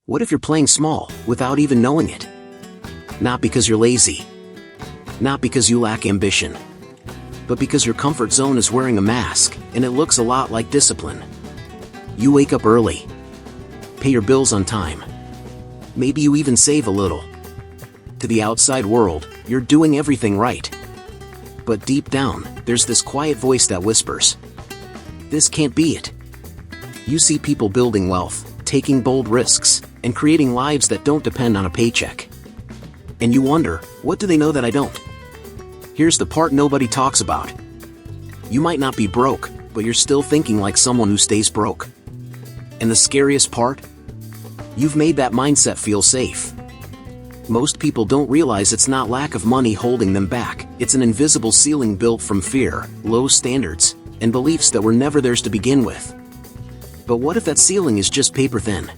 What if you're playing small, without even knowing it? Not because you're lazy. Not because you lack ambition. But because your comfort zone is wearing a mask, and it looks a lot like discipline. You wake up early. Pay your bills on time. Maybe you even save a little. To the outside world, you're doing everything right. But deep down, there's this quiet voice that whispers, "This can't be it." You see people building wealth, taking bold risks, and creating lives that don't depend on a paycheck. And you wonder, what do they know that I don't? Here's the part nobody talks about. You might not be broke, but you're still thinking like someone who stays broke. And the scariest part? You've made that mindset feel safe. Most people don't realize it's not lack of money holding them back, it's an invisible ceiling built from fear, low standards, and beliefs that were never theirs to begin with. But what if that ceiling is just paper thin?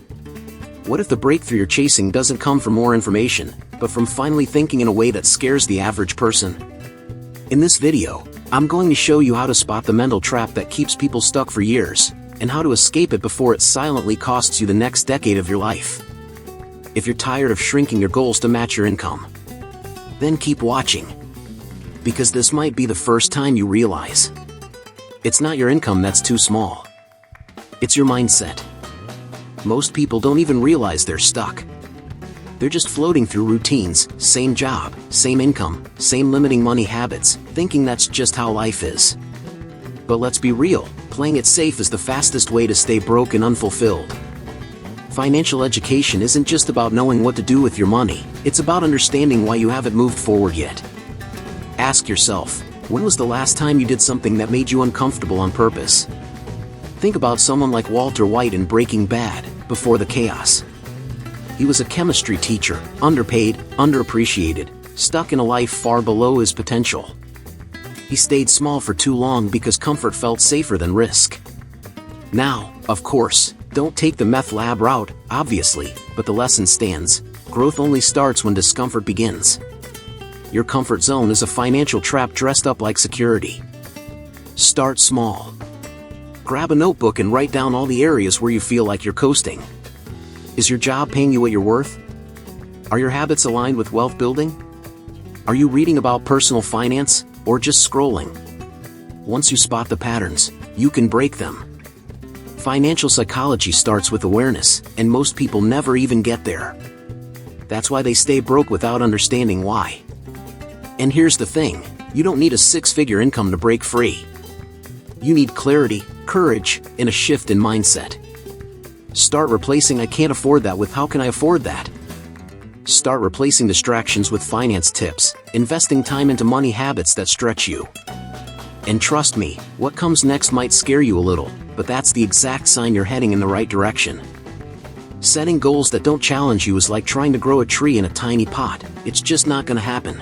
What if the breakthrough you're chasing doesn't come from more information, but from finally thinking in a way that scares the average person? In this video, I'm going to show you how to spot the mental trap that keeps people stuck for years, and how to escape it before it silently costs you the next decade of your life. If you're tired of shrinking your goals to match your income, then keep watching. Because this might be the first time you realize it's not your income that's too small. It's your mindset. Most people don't even realize they're stuck. They're just floating through routines, same job, same income, same limiting money habits, thinking that's just how life is. But let's be real, playing it safe is the fastest way to stay broke and unfulfilled. Financial education isn't just about knowing what to do with your money, it's about understanding why you haven't moved forward yet. Ask yourself, when was the last time you did something that made you uncomfortable on purpose? Think about someone like Walter White in Breaking Bad, before the chaos. He was a chemistry teacher, underpaid, underappreciated, stuck in a life far below his potential. He stayed small for too long because comfort felt safer than risk. Now, of course, don't take the meth lab route, obviously, but the lesson stands. Growth only starts when discomfort begins. Your comfort zone is a financial trap dressed up like security. Start small. Grab a notebook and write down all the areas where you feel like you're coasting. Is your job paying you what you're worth? Are your habits aligned with wealth building? Are you reading about personal finance, or just scrolling? Once you spot the patterns, you can break them. Financial psychology starts with awareness, and most people never even get there. That's why they stay broke without understanding why. And here's the thing, you don't need a six-figure income to break free. You need clarity, courage, and a shift in mindset. Start replacing "I can't afford that" with "how can I afford that?" Start replacing distractions with finance tips, investing time into money habits that stretch you. And trust me, what comes next might scare you a little, but that's the exact sign you're heading in the right direction. Setting goals that don't challenge you is like trying to grow a tree in a tiny pot. It's just not gonna happen.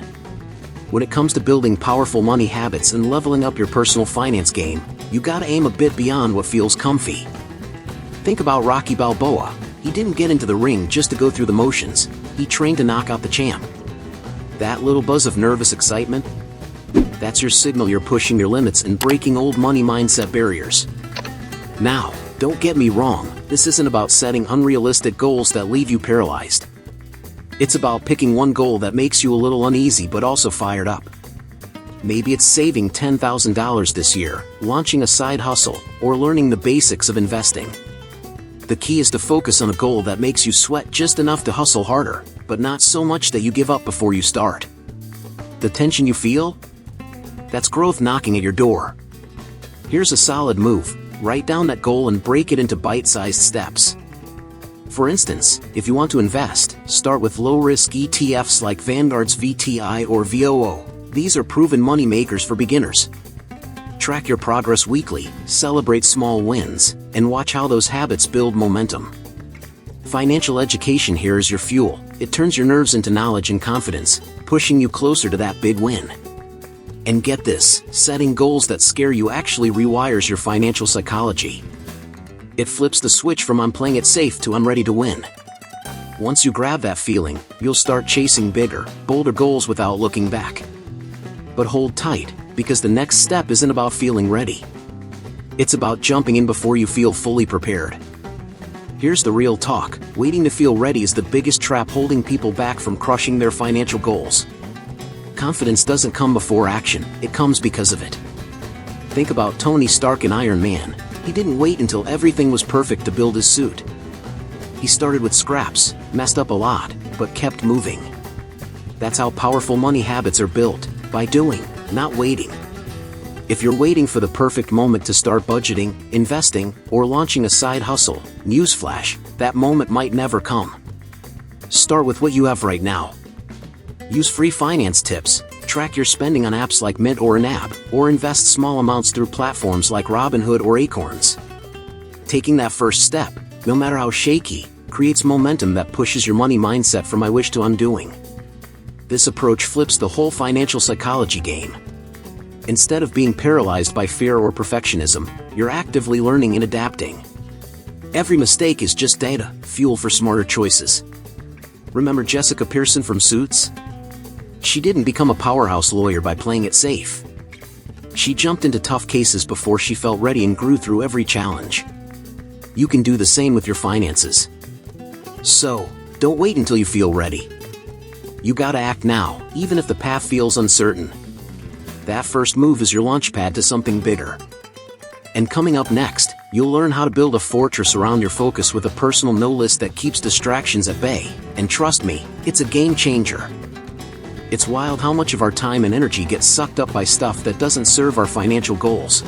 When it comes to building powerful money habits and leveling up your personal finance game, you gotta aim a bit beyond what feels comfy. Think about Rocky Balboa. He didn't get into the ring just to go through the motions. He trained to knock out the champ. That little buzz of nervous excitement? That's your signal you're pushing your limits and breaking old money mindset barriers. Now, don't get me wrong, this isn't about setting unrealistic goals that leave you paralyzed. It's about picking one goal that makes you a little uneasy but also fired up. Maybe it's saving $10,000 this year, launching a side hustle, or learning the basics of investing. The key is to focus on a goal that makes you sweat just enough to hustle harder, but not so much that you give up before you start. The tension you feel? That's growth knocking at your door. Here's a solid move. Write down that goal and break it into bite-sized steps. For instance, if you want to invest, start with low-risk ETFs like Vanguard's VTI or VOO. These are proven money makers for beginners. Track your progress weekly, celebrate small wins, and watch how those habits build momentum. Financial education here is your fuel. It turns your nerves into knowledge and confidence, pushing you closer to that big win. And get this, setting goals that scare you actually rewires your financial psychology. It flips the switch from "I'm playing it safe" to "I'm ready to win." Once you grab that feeling, you'll start chasing bigger, bolder goals without looking back. But hold tight, because the next step isn't about feeling ready. It's about jumping in before you feel fully prepared. Here's the real talk. Waiting to feel ready is the biggest trap holding people back from crushing their financial goals. Confidence doesn't come before action, it comes because of it. Think about Tony Stark in Iron Man. He didn't wait until everything was perfect to build his suit. He started with scraps, messed up a lot, but kept moving. That's how powerful money habits are built, by doing, not waiting. If you're waiting for the perfect moment to start budgeting, investing, or launching a side hustle, newsflash, that moment might never come. Start with what you have right now. Use free finance tips, track your spending on apps like Mint or Nab, or invest small amounts through platforms like Robinhood or Acorns. Taking that first step, no matter how shaky, creates momentum that pushes your money mindset from I wish to undoing. This approach flips the whole financial psychology game. Instead of being paralyzed by fear or perfectionism, you're actively learning and adapting. Every mistake is just data, fuel for smarter choices. Remember Jessica Pearson from Suits? She didn't become a powerhouse lawyer by playing it safe. She jumped into tough cases before she felt ready and grew through every challenge. You can do the same with your finances. So, don't wait until you feel ready. You gotta act now, even if the path feels uncertain. That first move is your launchpad to something bigger. And coming up next, you'll learn how to build a fortress around your focus with a personal no list that keeps distractions at bay. And trust me, it's a game changer. It's wild how much of our time and energy gets sucked up by stuff that doesn't serve our financial goals.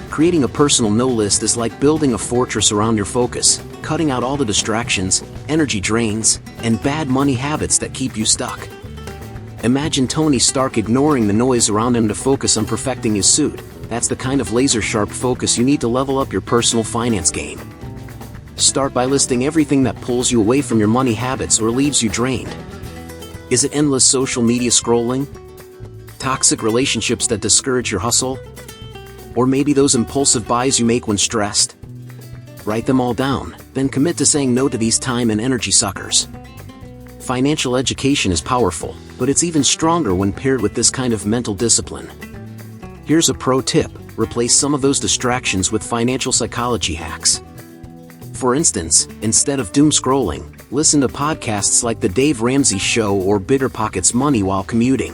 Creating a personal no list is like building a fortress around your focus, cutting out all the distractions, energy drains, and bad money habits that keep you stuck. Imagine Tony Stark ignoring the noise around him to focus on perfecting his suit. That's the kind of laser-sharp focus you need to level up your personal finance game. Start by listing everything that pulls you away from your money habits or leaves you drained. Is it endless social media scrolling? Toxic relationships that discourage your hustle? Or maybe those impulsive buys you make when stressed? Write them all down, then commit to saying no to these time and energy suckers. Financial education is powerful, but it's even stronger when paired with this kind of mental discipline. Here's a pro tip: replace some of those distractions with financial psychology hacks. For instance, instead of doom scrolling, listen to podcasts like The Dave Ramsey Show or Bigger Pockets Money while commuting.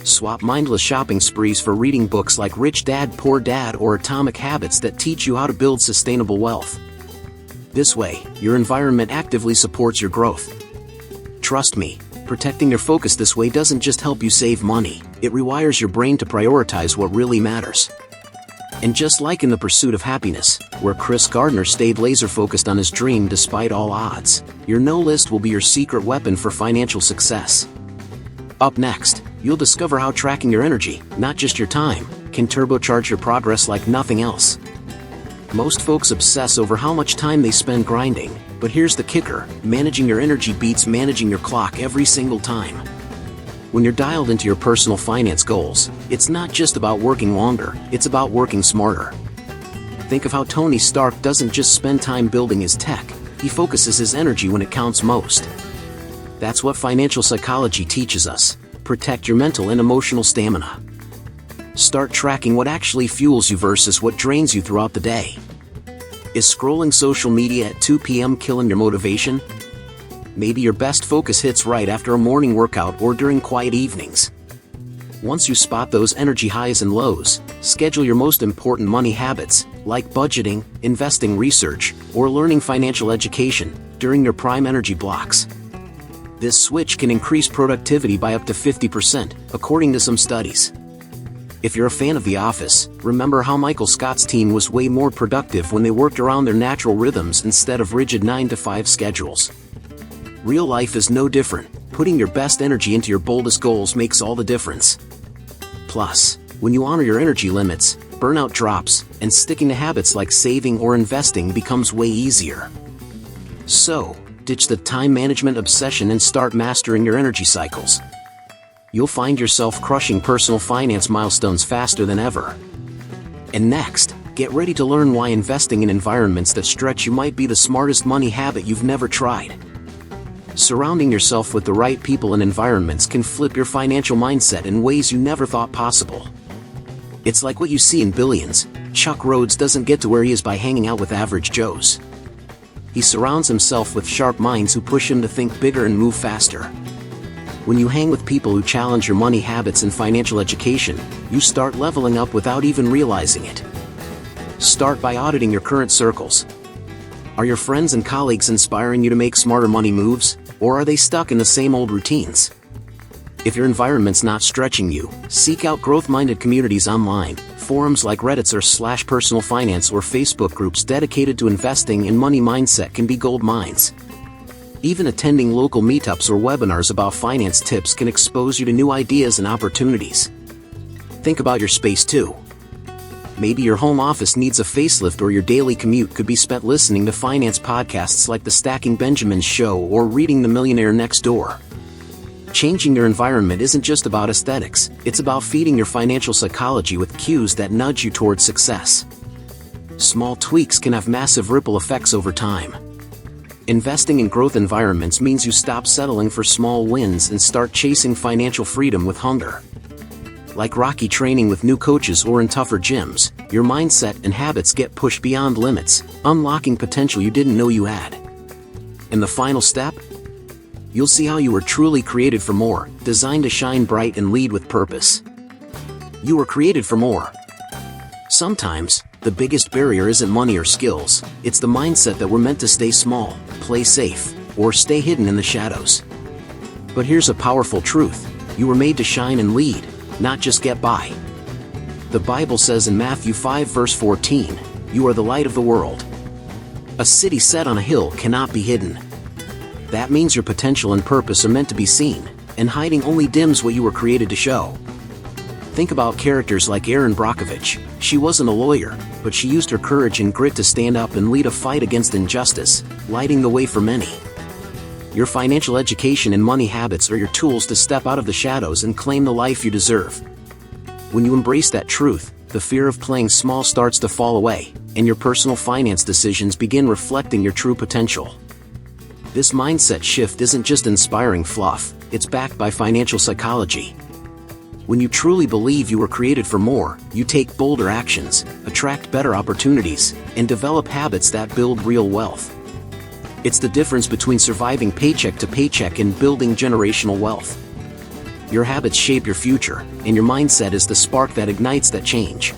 Swap mindless shopping sprees for reading books like Rich Dad Poor Dad or Atomic Habits that teach you how to build sustainable wealth. This way, your environment actively supports your growth. Trust me, protecting your focus this way doesn't just help you save money, it rewires your brain to prioritize what really matters. And just like in The Pursuit of Happiness, where Chris Gardner stayed laser-focused on his dream despite all odds, your no list will be your secret weapon for financial success. Up next, you'll discover how tracking your energy, not just your time, can turbocharge your progress like nothing else. Most folks obsess over how much time they spend grinding, but here's the kicker: managing your energy beats managing your clock every single time. When you're dialed into your personal finance goals, it's not just about working longer, it's about working smarter. Think of how Tony Stark doesn't just spend time building his tech, he focuses his energy when it counts most. That's what financial psychology teaches us: protect your mental and emotional stamina. Start tracking what actually fuels you versus what drains you throughout the day. Is scrolling social media at 2 p.m. killing your motivation? Maybe your best focus hits right after a morning workout or during quiet evenings. Once you spot those energy highs and lows, schedule your most important money habits, like budgeting, investing research, or learning financial education, during your prime energy blocks. This switch can increase productivity by up to 50%, according to some studies. If you're a fan of The Office, remember how Michael Scott's team was way more productive when they worked around their natural rhythms instead of rigid 9-to-5 schedules. Real life is no different. Putting your best energy into your boldest goals makes all the difference. Plus, when you honor your energy limits, burnout drops, and sticking to habits like saving or investing becomes way easier. So, ditch the time management obsession and start mastering your energy cycles. You'll find yourself crushing personal finance milestones faster than ever. And next, get ready to learn why investing in environments that stretch you might be the smartest money habit you've never tried. Surrounding yourself with the right people and environments can flip your financial mindset in ways you never thought possible. It's like what you see in Billions: Chuck Rhodes doesn't get to where he is by hanging out with average Joes. he surrounds himself with sharp minds who push him to think bigger and move faster. When you hang with people who challenge your money habits and financial education, you start leveling up without even realizing it. Start by auditing your current circles. Are your friends and colleagues inspiring you to make smarter money moves, or are they stuck in the same old routines? If your environment's not stretching you, seek out growth-minded communities online, forums like Reddit's or /personal finance or Facebook groups dedicated to investing in money mindset can be gold mines. Even attending local meetups or webinars about finance tips can expose you to new ideas and opportunities. Think about your space too. Maybe your home office needs a facelift, or your daily commute could be spent listening to finance podcasts like The Stacking Benjamins Show or reading The Millionaire Next Door. Changing your environment isn't just about aesthetics, it's about feeding your financial psychology with cues that nudge you towards success. Small tweaks can have massive ripple effects over time. Investing in growth environments means you stop settling for small wins and start chasing financial freedom with hunger. Like Rocky training with new coaches or in tougher gyms, your mindset and habits get pushed beyond limits, unlocking potential you didn't know you had. And the final step? You'll see how you were truly created for more, designed to shine bright and lead with purpose. You were created for more. Sometimes, the biggest barrier isn't money or skills, it's the mindset that we're meant to stay small, play safe, or stay hidden in the shadows. But here's a powerful truth: you were made to shine and lead, not just get by. The Bible says in Matthew 5 verse 14, "You are the light of the world." A city set on a hill cannot be hidden. That means your potential and purpose are meant to be seen, and hiding only dims what you were created to show. Think about characters like Erin Brockovich. She wasn't a lawyer, but she used her courage and grit to stand up and lead a fight against injustice, lighting the way for many. Your financial education and money habits are your tools to step out of the shadows and claim the life you deserve. When you embrace that truth, the fear of playing small starts to fall away, and your personal finance decisions begin reflecting your true potential. This mindset shift isn't just inspiring fluff, it's backed by financial psychology. When you truly believe you were created for more, you take bolder actions, attract better opportunities, and develop habits that build real wealth. It's the difference between surviving paycheck to paycheck and building generational wealth. Your habits shape your future, and your mindset is the spark that ignites that change.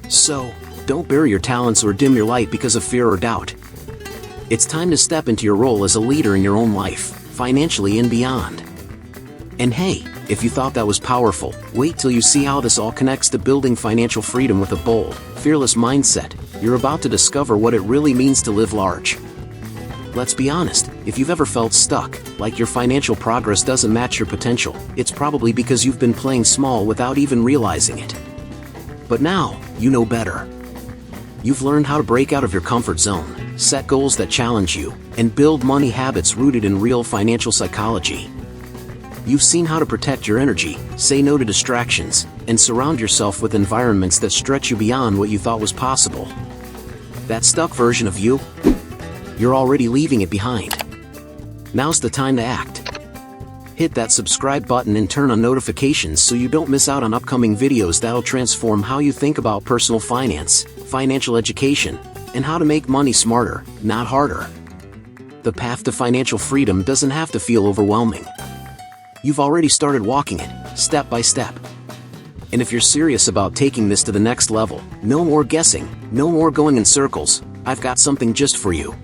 So, don't bury your talents or dim your light because of fear or doubt. It's time to step into your role as a leader in your own life, financially and beyond. And hey, if you thought that was powerful, wait till you see how this all connects to building financial freedom with a bold, fearless mindset. You're about to discover what it really means to live large. Let's be honest, if you've ever felt stuck, like your financial progress doesn't match your potential, it's probably because you've been playing small without even realizing it. But now, you know better. You've learned how to break out of your comfort zone, set goals that challenge you, and build money habits rooted in real financial psychology. You've seen how to protect your energy, say no to distractions, and surround yourself with environments that stretch you beyond what you thought was possible. That stuck version of you? You're already leaving it behind. Now's the time to act. Hit that subscribe button and turn on notifications so you don't miss out on upcoming videos that'll transform how you think about personal finance, financial education, and how to make money smarter, not harder. The path to financial freedom doesn't have to feel overwhelming. You've already started walking it, step by step. And if you're serious about taking this to the next level, no more guessing, no more going in circles, I've got something just for you.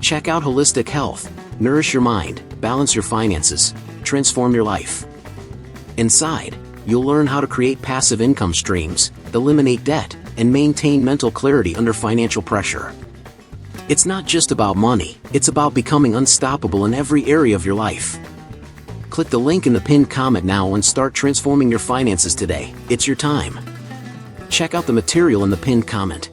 Check out Holistic Health. Nourish your mind, balance your finances, transform your life. Inside, you'll learn how to create passive income streams, eliminate debt, and maintain mental clarity under financial pressure. It's not just about money, it's about becoming unstoppable in every area of your life. Click the link in the pinned comment now and start transforming your finances today. It's your time. Check out the material in the pinned comment.